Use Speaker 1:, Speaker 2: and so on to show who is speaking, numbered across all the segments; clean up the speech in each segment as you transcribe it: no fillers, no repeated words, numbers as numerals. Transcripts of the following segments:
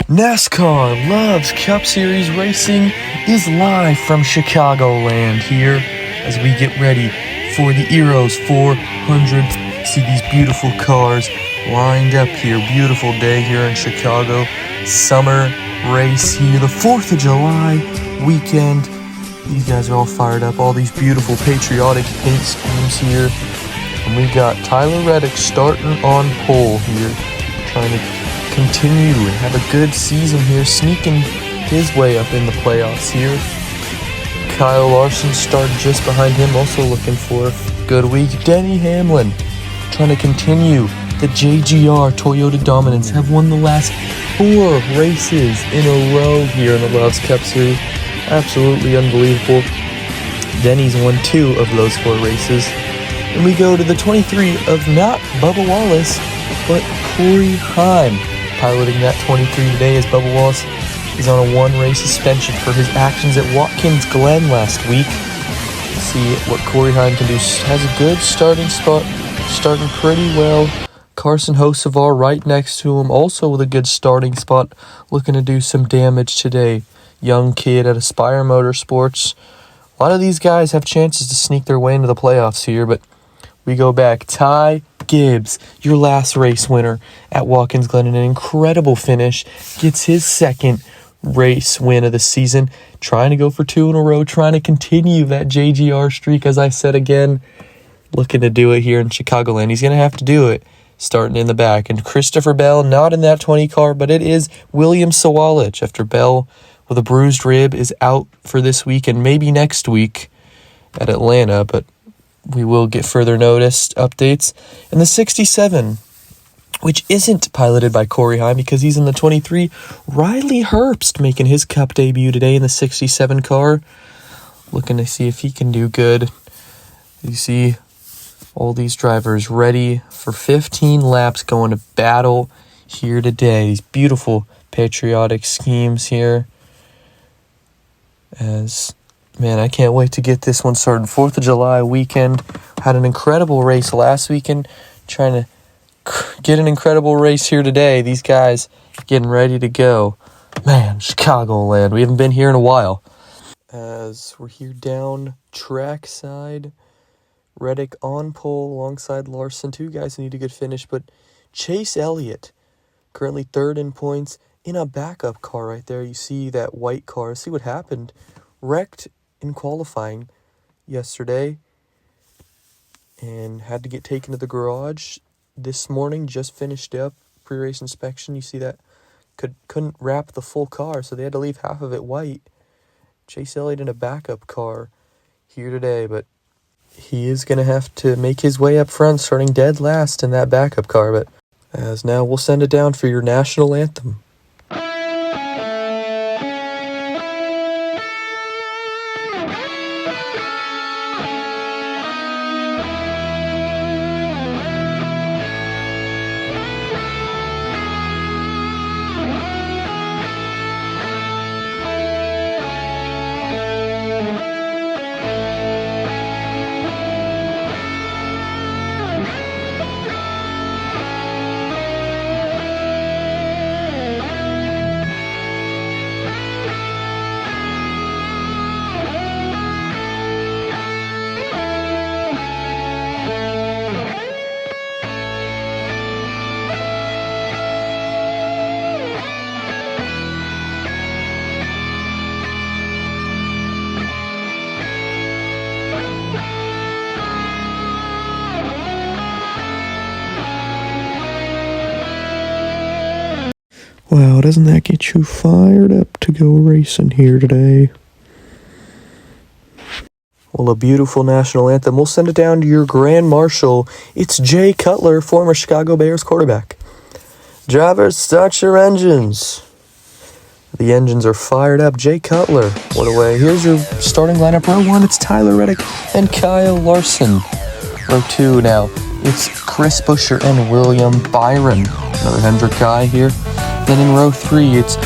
Speaker 1: NASCAR Loves Cup Series Racing is live from Chicagoland here as we get ready for the eero's 400th. See these beautiful cars lined up here. Beautiful day here in Chicago. Summer race here, the 4th of July weekend. These guys are all fired up. All these beautiful patriotic paint schemes here. And we got Tyler Reddick starting on pole here, trying to continue and have a good season here, sneaking his way up in the playoffs here. Kyle Larson started just behind him, also looking for a good week. Denny Hamlin trying to continue the JGR Toyota dominance, have won the last 4 races in a row here in the Loves Cup Series. Absolutely unbelievable. Denny's won 2 of those 4 races. And we go to the 23 of not Bubba Wallace, but Corey Heim, piloting that 23 today as Bubba Wallace is on a 1-race suspension for his actions at Watkins Glen last week. See what Corey Heim can do. Has a good starting spot, starting pretty well. Carson Hocevar right next to him, also with a good starting spot, looking to do some damage today. Young kid at Aspire Motorsports. A lot of these guys have chances to sneak their way into the playoffs here, but we go back. Ty Gibbs, your last race winner at Watkins Glen, in an incredible finish, gets his 2nd race win of the season, trying to go for 2 in a row, trying to continue that JGR streak, as I said again, looking to do it here in Chicagoland. He's going to have to do it, starting in the back. And Christopher Bell, not in that 20 car, but it is William Sawalich, after Bell with a bruised rib is out for this week and maybe next week at Atlanta, but we will get further updates. And the 67, which isn't piloted by Corey Heim because he's in the 23, Riley Herbst making his Cup debut today in the 67 car. Looking to see if he can do good. You see all these drivers ready for 15 laps, going to battle here today. These beautiful patriotic schemes here. Man, I can't wait to get this one started. 4th of July weekend. Had an incredible race last weekend. Trying to get an incredible race here today. These guys getting ready to go. Man, Chicagoland. We haven't been here in a while. As we're here down trackside. Reddick on pole alongside Larson. 2 guys who need a good finish. But Chase Elliott, currently 3rd in points, in a backup car right there. You see that white car. See what happened. Wrecked in qualifying yesterday and had to get taken to the garage this morning. Just finished up pre-race inspection. You see that couldn't wrap the full car, so they had to leave half of it white. Chase Elliott in a backup car here today, but he is going to have to make his way up front, starting dead last in that backup car. But as now we'll send it down for your national anthem. Wow, doesn't that get you fired up to go racing here today? Well, a beautiful national anthem. We'll send it down to your Grand Marshal. It's Jay Cutler, former Chicago Bears quarterback. Drivers, start your engines. The engines are fired up. Jay Cutler, what a way. Here's your starting lineup. Row 1, it's Tyler Reddick and Kyle Larson. Row 2 now, it's Chris Buescher and William Byron. Another Hendrick guy here. Then in row 3, it's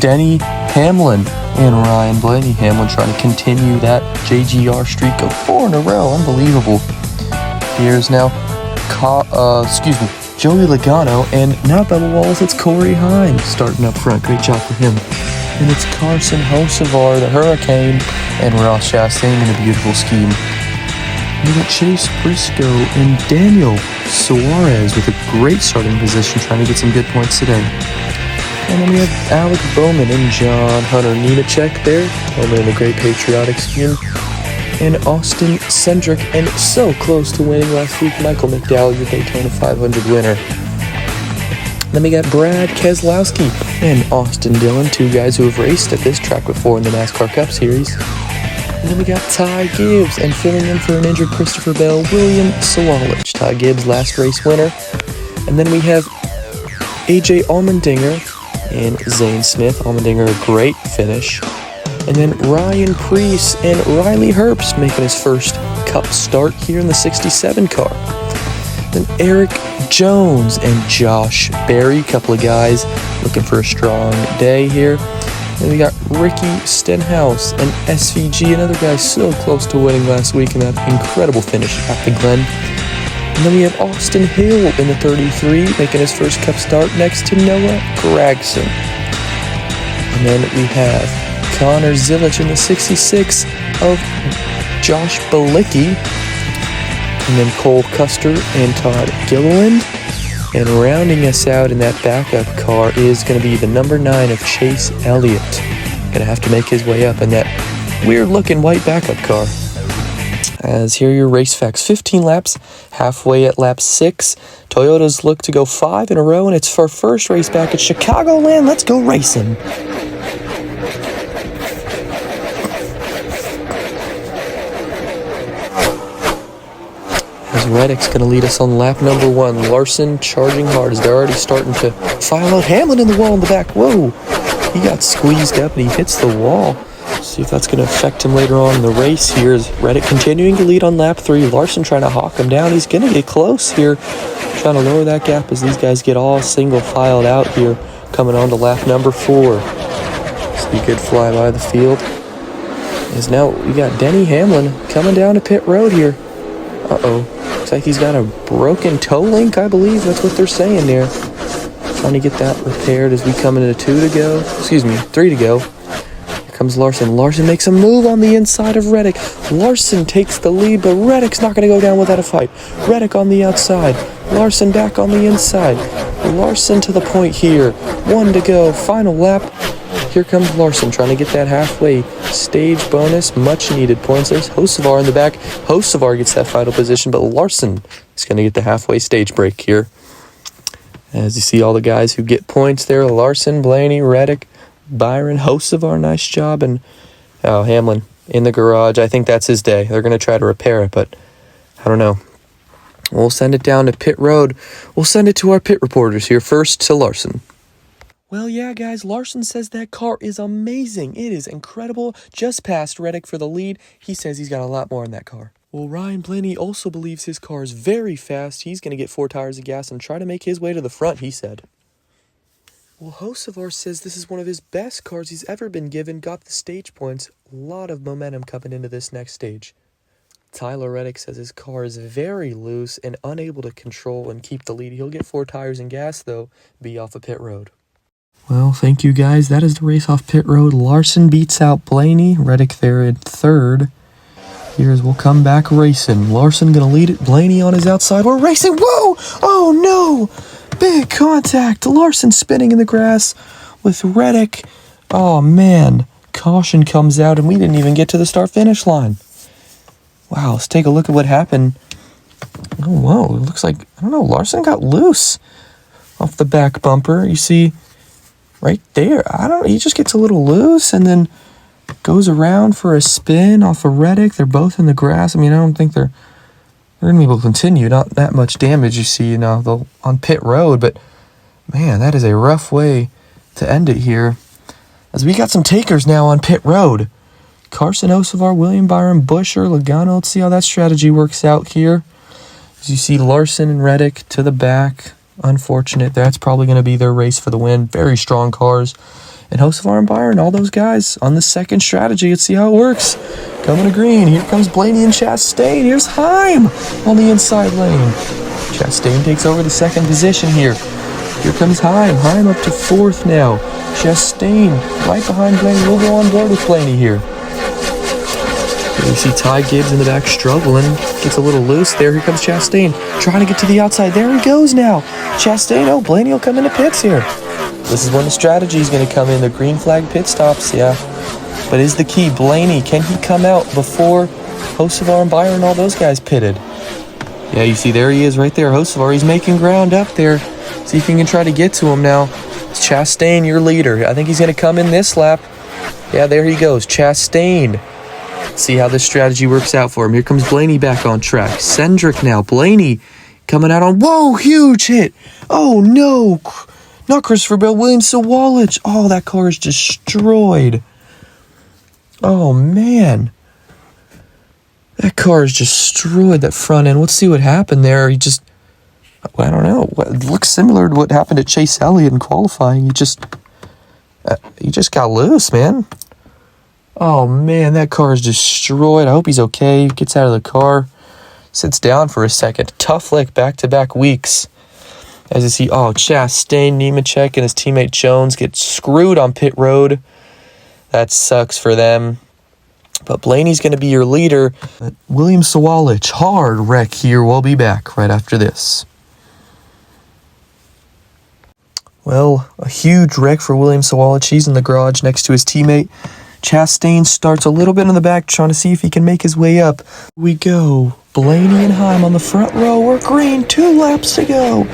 Speaker 1: Denny Hamlin and Ryan Blaney. Hamlin trying to continue that JGR streak of 4 in a row. Unbelievable. Here's now Joey Logano, and now double walls, it's Corey Heim starting up front. Great job for him. And it's Carson Hocevar, the Hurricane, and Ross Chastain in a beautiful scheme. We got Chase Briscoe and Daniel Suarez with a great starting position, trying to get some good points today. And then we have Alec Bowman and John Hunter Nemechek there, Bowman in a great patriotic scheme. And Austin Cendric, and so close to winning last week, Michael McDowell, your Daytona 500 winner. Then we got Brad Keselowski and Austin Dillon, two guys who have raced at this track before in the NASCAR Cup Series. And then we got Ty Gibbs, and filling in for an injured Christopher Bell, William Sawalich. Ty Gibbs, last race winner. And then we have AJ Allmendinger and Zane Smith. Allmendinger, a great finish. And then Ryan Preece and Riley Herbst making his first Cup start here in the 67 car. Then Eric Jones and Josh Berry, a couple of guys looking for a strong day here. Then we got Ricky Stenhouse and SVG, another guy so close to winning last week in that incredible finish at the Glen. And then we have Austin Hill in the 33, making his first Cup start next to Noah Gragson. And then we have Connor Zilich in the 66 of Josh Balicki. And then Cole Custer and Todd Gilliland. And rounding us out in that backup car is going to be the number 9 of Chase Elliott. Going to have to make his way up in that weird-looking white backup car. As here are your race facts. 15 laps, halfway at lap 6. Toyotas look to go 5 in a row, and it's our first race back at Chicagoland. Let's go racing. Reddick's going to lead us on lap number 1. Larson charging hard as they're already starting to file out. Hamlin in the wall in the back. Whoa! He got squeezed up and he hits the wall. See if that's going to affect him later on in the race here. Is Reddick continuing to lead on lap 3. Larson trying to hawk him down. He's going to get close here. Trying to lower that gap as these guys get all single filed out here. Coming on to lap number 4. See a good fly by the field. Is now we got Denny Hamlin coming down to pit road here. Uh-oh. Looks like he's got a broken toe link, I believe. That's what they're saying there. Trying to get that repaired as we come into 3 to go. Here comes Larson. Larson makes a move on the inside of Reddick. Larson takes the lead, but Reddick's not going to go down without a fight. Reddick on the outside. Larson back on the inside. Larson to the point here. 1 to go. Final lap. Here comes Larson trying to get that halfway stage bonus. Much needed points. There's Hocevar in the back. Hocevar gets that final position, but Larson is going to get the halfway stage break here. As you see all the guys who get points there. Larson, Blaney, Reddick, Byron, Hocevar, nice job. And Hamlin in the garage. I think that's his day. They're going to try to repair it, but I don't know. We'll send it down to pit road. We'll send it to our pit reporters here. First to Larson. Well, yeah, guys, Larson says that car is amazing. It is incredible. Just passed Reddick for the lead. He says he's got a lot more in that car. Well, Ryan Blaney also believes his car is very fast. He's going to get 4 tires of gas and try to make his way to the front, he said. Well, Hocevar says this is one of his best cars he's ever been given. Got the stage points. A lot of momentum coming into this next stage. Tyler Reddick says his car is very loose and unable to control and keep the lead. He'll get 4 tires and gas, though, be off of pit road. Well, thank you, guys. That is the race off pit road. Larson beats out Blaney. Reddick there in 3rd. Here's we'll come back racing. Larson going to lead it. Blaney on his outside. We're racing. Whoa! Oh, no! Big contact. Larson spinning in the grass with Reddick. Oh, man. Caution comes out, and we didn't even get to the start-finish line. Wow, let's take a look at what happened. Oh, whoa. It looks like, I don't know, Larson got loose off the back bumper. You see... right there, he just gets a little loose and then goes around for a spin off of Reddick. They're both in the grass. I mean, I don't think they're going to be able to continue. Not that much damage you see, on pit road, but man, that is a rough way to end it here. As we got some takers now on pit road. Carson Hocevar, William Byron, Busher, Logano. Let's see how that strategy works out here. As you see Larson and Reddick to the back. Unfortunate. That's probably going to be their race for the win. Very strong cars. And Hocevar and Byron, all those guys on the second strategy. Let's see how it works. Coming to green. Here comes Blaney and Chastain. Here's Heim on the inside lane. Chastain takes over the second position here. Here comes Heim. Heim up to fourth now. Chastain right behind Blaney. We'll go on board with Blaney here. Here we see Ty Gibbs in the back struggling. Gets a little loose there. Here comes Chastain. Trying to get to the outside. There he goes now. Chastain. Oh, Blaney will come into pits here. This is when the strategy is going to come in. The green flag pit stops, yeah. But is the key. Blaney, can he come out before Hocevar and Byron and all those guys pitted? Yeah, you see there he is right there. Hocevar, he's making ground up there. See if you can try to get to him now. It's Chastain, your leader. I think he's going to come in this lap. Yeah, there he goes. Chastain. See how this strategy works out for him. Here comes Blaney back on track. Cendric now. Blaney coming out on... Whoa, huge hit. Oh, no. Not Christopher Bell. William Sawalich. Oh, that car is destroyed. Oh, man. That car is destroyed, that front end. Let's see what happened there. He just... I don't know. It looks similar to what happened to Chase Elliott in qualifying. He just got loose, man. Oh, man, that car is destroyed. I hope he's okay. He gets out of the car. Sits down for a second. Tough lick back-to-back weeks. As you see, Chastain, Nemechek, and his teammate Jones get screwed on pit road. That sucks for them. But Blaney's going to be your leader. William Sawalich, hard wreck here. We'll be back right after this. Well, a huge wreck for William Sawalich. He's in the garage next to his teammate. Chastain starts a little bit in the back, trying to see if he can make his way up. We go. Blaney and Heim on the front row. We're green. 2 laps to go.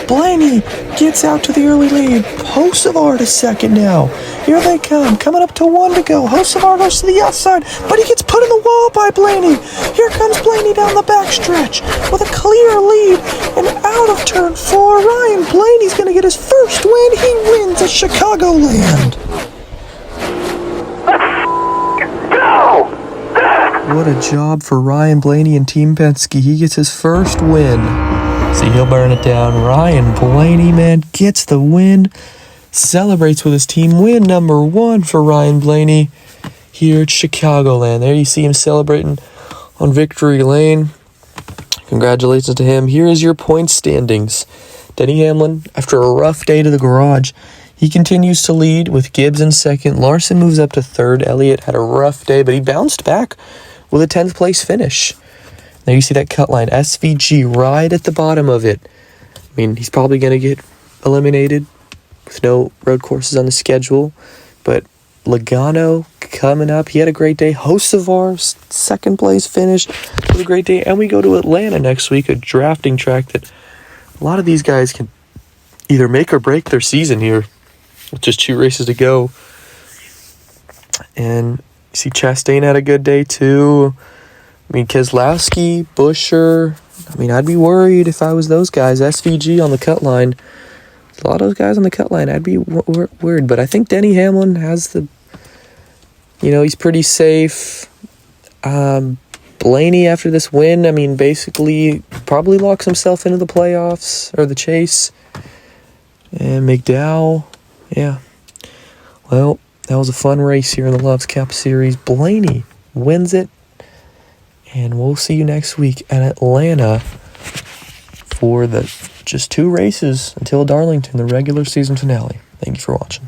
Speaker 1: Blaney gets out to the early lead. Hocevar to second now. Here they come. Coming up to 1 to go. Hocevar goes to the outside, but he gets put in the wall by Blaney. Here comes Blaney down the backstretch with a clear lead. And out of turn 4, Ryan Blaney's going to get his first win. He wins at Chicagoland. What a job for Ryan Blaney and Team Penske. He gets his first win. See, he'll burn it down. Ryan Blaney, man, gets the win. Celebrates with his team. Win number 1 for Ryan Blaney here at Chicagoland. There you see him celebrating on victory lane. Congratulations to him. Here is your points standings. Denny Hamlin, after a rough day to the garage, he continues to lead with Gibbs in second. Larson moves up to third. Elliott had a rough day, but he bounced back with a 10th place finish. Now you see that cut line. SVG right at the bottom of it. I mean, he's probably going to get eliminated with no road courses on the schedule. But Logano coming up. He had a great day. Hocevar, 2nd place finish with a great day. And we go to Atlanta next week, a drafting track that a lot of these guys can either make or break their season here. With just 2 races to go. And you see Chastain had a good day too. I mean, Keselowski, Buescher. I mean, I'd be worried if I was those guys. SVG on the cut line. A lot of those guys on the cut line, I'd be worried. But I think Denny Hamlin has the... he's pretty safe. Blaney, after this win, I mean, basically probably locks himself into the playoffs or the chase. And McDowell... Yeah, well, that was a fun race here in the Loves Cup Series. Blaney wins it, and we'll see you next week at Atlanta for the just 2 races until Darlington, the regular season finale. Thank you for watching.